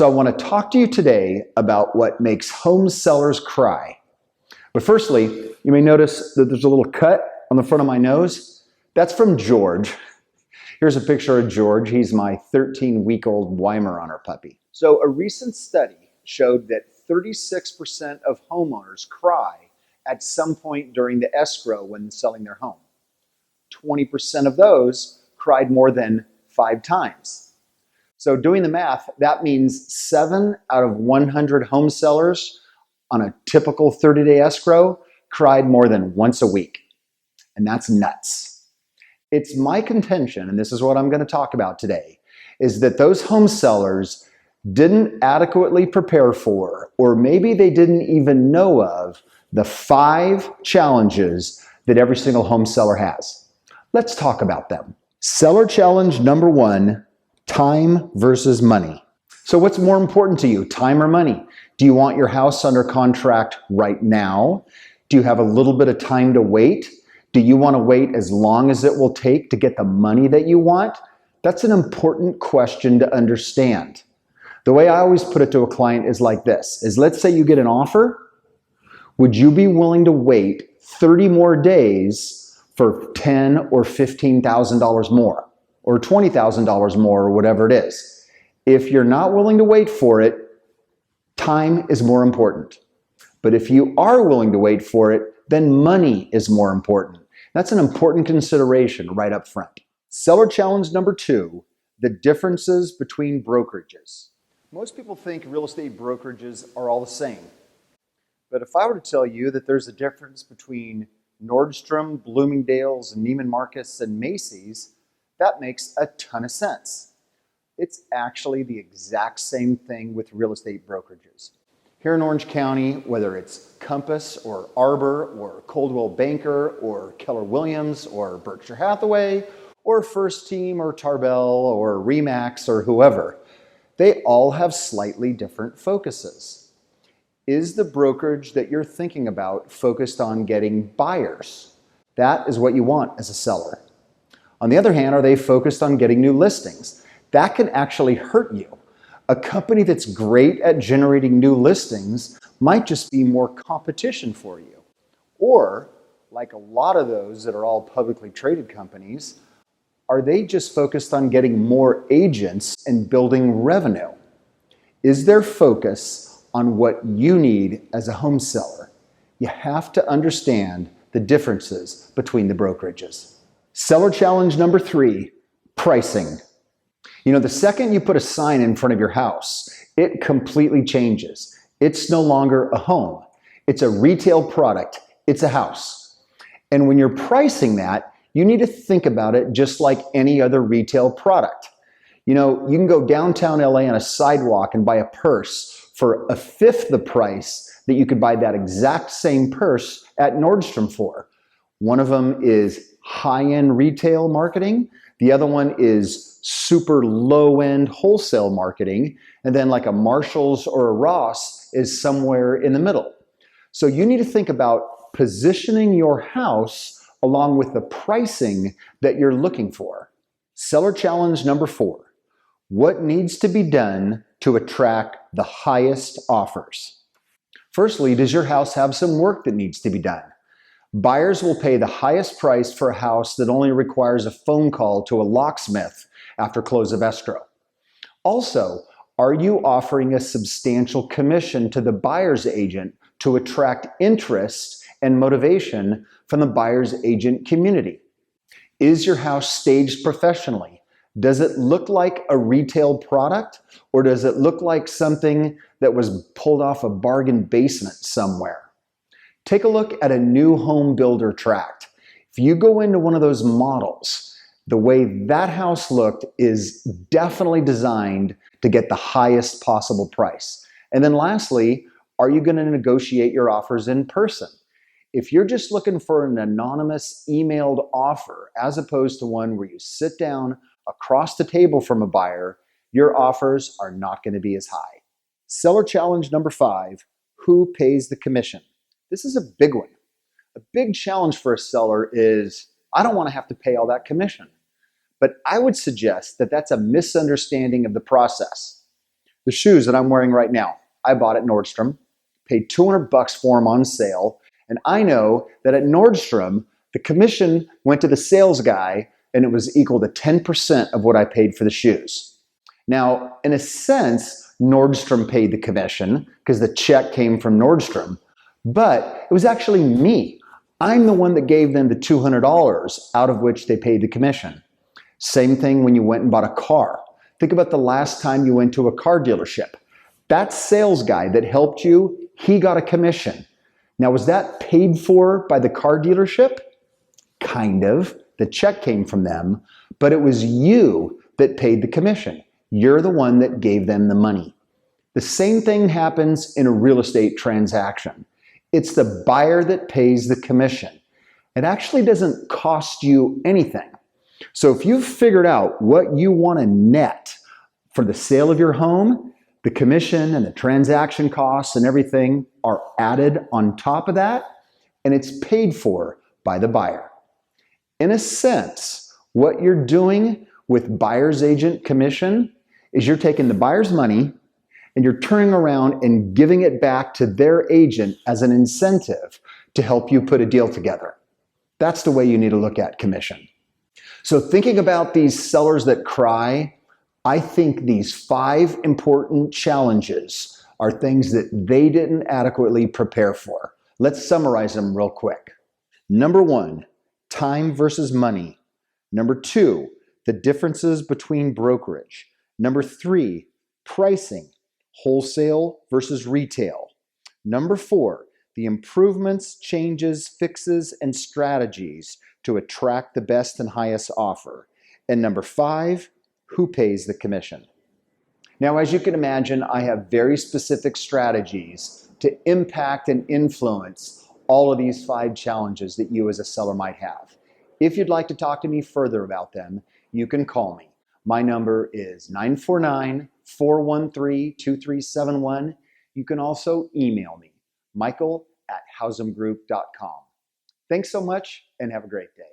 So I want to talk to you today about what makes home sellers cry. But firstly, you may notice that there's a little cut on the front of my nose. That's from George. Here's a picture of George. He's my 13-week-old Weimaraner puppy. So a recent study showed that 36% of homeowners cry at some point during the escrow when selling their home. 20% of those cried more than 5 times. So doing the math, that means 7 out of 100 home sellers on a typical 30-day escrow cried more than once a week. And that's nuts. It's my contention, and this is what I'm going to talk about today, is that those home sellers didn't adequately prepare for, or maybe they didn't even know of, the 5 challenges that every single home seller has. Let's talk about them. Seller challenge number 1, time versus money. So what's more important to you, time or money? Do you want your house under contract right now? Do you have a little bit of time to wait? Do you want to wait as long as it will take to get the money that you want? That's an important question to understand. The way I always put it to a client is like this, is let's say you get an offer. Would you be willing to wait 30 more days for $10,000 or $15,000 more? Or $20,000 more, or whatever it is? If you're not willing to wait for it, time is more important. But if you are willing to wait for it, then money is more important. That's an important consideration right up front. Seller challenge number 2, the differences between brokerages. Most people think real estate brokerages are all the same. But if I were to tell you that there's a difference between Nordstrom, Bloomingdale's, Neiman Marcus, and Macy's, that makes a ton of sense. It's actually the exact same thing with real estate brokerages. Here in Orange County, whether it's Compass or Arbor or Coldwell Banker or Keller Williams or Berkshire Hathaway or First Team or Tarbell or Remax or whoever, they all have slightly different focuses. Is the brokerage that you're thinking about focused on getting buyers? That is what you want as a seller. On the other hand, are they focused on getting new listings? That can actually hurt you. A company that's great at generating new listings might just be more competition for you. Or, like a lot of those that are all publicly traded companies, are they just focused on getting more agents and building revenue? Is their focus on what you need as a home seller? You have to understand the differences between the brokerages. Seller challenge number 3, pricing. You know, the second you put a sign in front of your house, it completely changes. It's no longer a home. It's a retail product. It's a house. And when you're pricing that, you need to think about it just like any other retail product. You know, you can go downtown LA on a sidewalk and buy a purse for 1/5 the price that you could buy that exact same purse at Nordstrom for. One of them is high-end retail marketing. The other one is super low-end wholesale marketing. And then like a Marshall's or a Ross is somewhere in the middle. So you need to think about positioning your house along with the pricing that you're looking for. Seller challenge number 4. What needs to be done to attract the highest offers? Firstly, does your house have some work that needs to be done? Buyers will pay the highest price for a house that only requires a phone call to a locksmith after close of escrow. Also, are you offering a substantial commission to the buyer's agent to attract interest and motivation from the buyer's agent community? Is your house staged professionally? Does it look like a retail product, or does it look like something that was pulled off a bargain basement somewhere? Take a look at a new home builder tract. If you go into one of those models, the way that house looked is definitely designed to get the highest possible price. And then lastly, are you going to negotiate your offers in person? If you're just looking for an anonymous emailed offer, as opposed to one where you sit down across the table from a buyer, your offers are not going to be as high. Seller challenge number 5, who pays the commission? This is a big one. A big challenge for a seller is, I don't want to have to pay all that commission. But I would suggest that that's a misunderstanding of the process. The shoes that I'm wearing right now, I bought at Nordstrom, paid $200 for them on sale, and I know that at Nordstrom, the commission went to the sales guy and it was equal to 10% of what I paid for the shoes. Now, in a sense, Nordstrom paid the commission because the check came from Nordstrom, but it was actually me. I'm the one that gave them the $200 out of which they paid the commission. Same thing when you went and bought a car. Think about the last time you went to a car dealership. That sales guy that helped you, he got a commission. Now, was that paid for by the car dealership? Kind of. The check came from them, but it was you that paid the commission. You're the one that gave them the money. The same thing happens in a real estate transaction. It's the buyer that pays the commission. It actually doesn't cost you anything. So if you've figured out what you want to net for the sale of your home, the commission and the transaction costs and everything are added on top of that, and it's paid for by the buyer. In a sense, what you're doing with buyer's agent commission is you're taking the buyer's money and you're turning around and giving it back to their agent as an incentive to help you put a deal together. That's the way you need to look at commission. So thinking about these sellers that cry, I think these 5 important challenges are things that they didn't adequately prepare for. Let's summarize them real quick. Number 1, time versus money. Number 2, the differences between brokerage. Number 3, pricing, wholesale versus retail. Number 4, the improvements, changes, fixes, and strategies to attract the best and highest offer. And number 5, who pays the commission? Now, as you can imagine, I have very specific strategies to impact and influence all of these 5 challenges that you as a seller might have. If you'd like to talk to me further about them, you can call me. My number is 949-413-2371. You can also email me, michael@housamgroup.com. Thanks so much and have a great day.